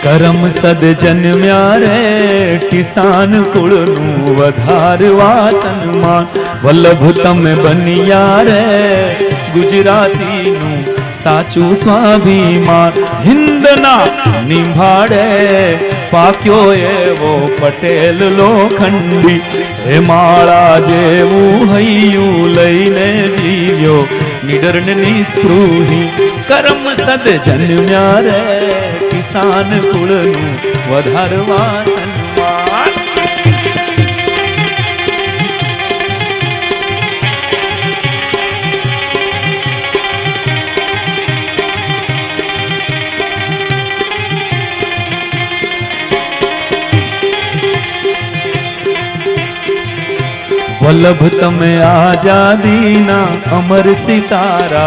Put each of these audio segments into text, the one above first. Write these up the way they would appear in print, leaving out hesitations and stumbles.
करम सद जन्म्या रे किसान कुळनु वधारवा सन्मान वल्लभ तमे बनिया रे गुजरातीनु साचू स्वाभिमान हिंदना निभाड़े पाक्यो एवो पटेल लोखंडी हे माळा जेवू हयू लईने जीव्यो निडर ने निस्पृही करम सद जन्म्या रे किसान कुळनु वधारवा सन्मान वल्लभ तमे आजादीना अमर सितारा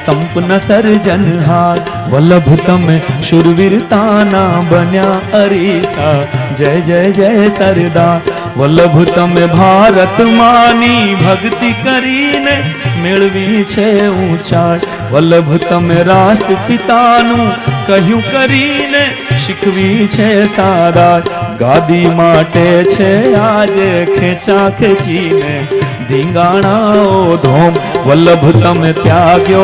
संपन्न सर्जनहार वल्लभ तमे शूरवीरताना बन्या अरीसा जय जय जय सरदार वल्लभ तमे भारत मानी भक्ति करीने मेळवी छे ऊंचाई वल्लभ तमे राष्ट्रपितानु कह્યું કરીને શીખવી છે સાદાર ગાદી માટે છે આજે ખેંચા ખેંચીને ધીંગાણાઓ ધોમ વલ્લભ તમે ત્યાગ્યો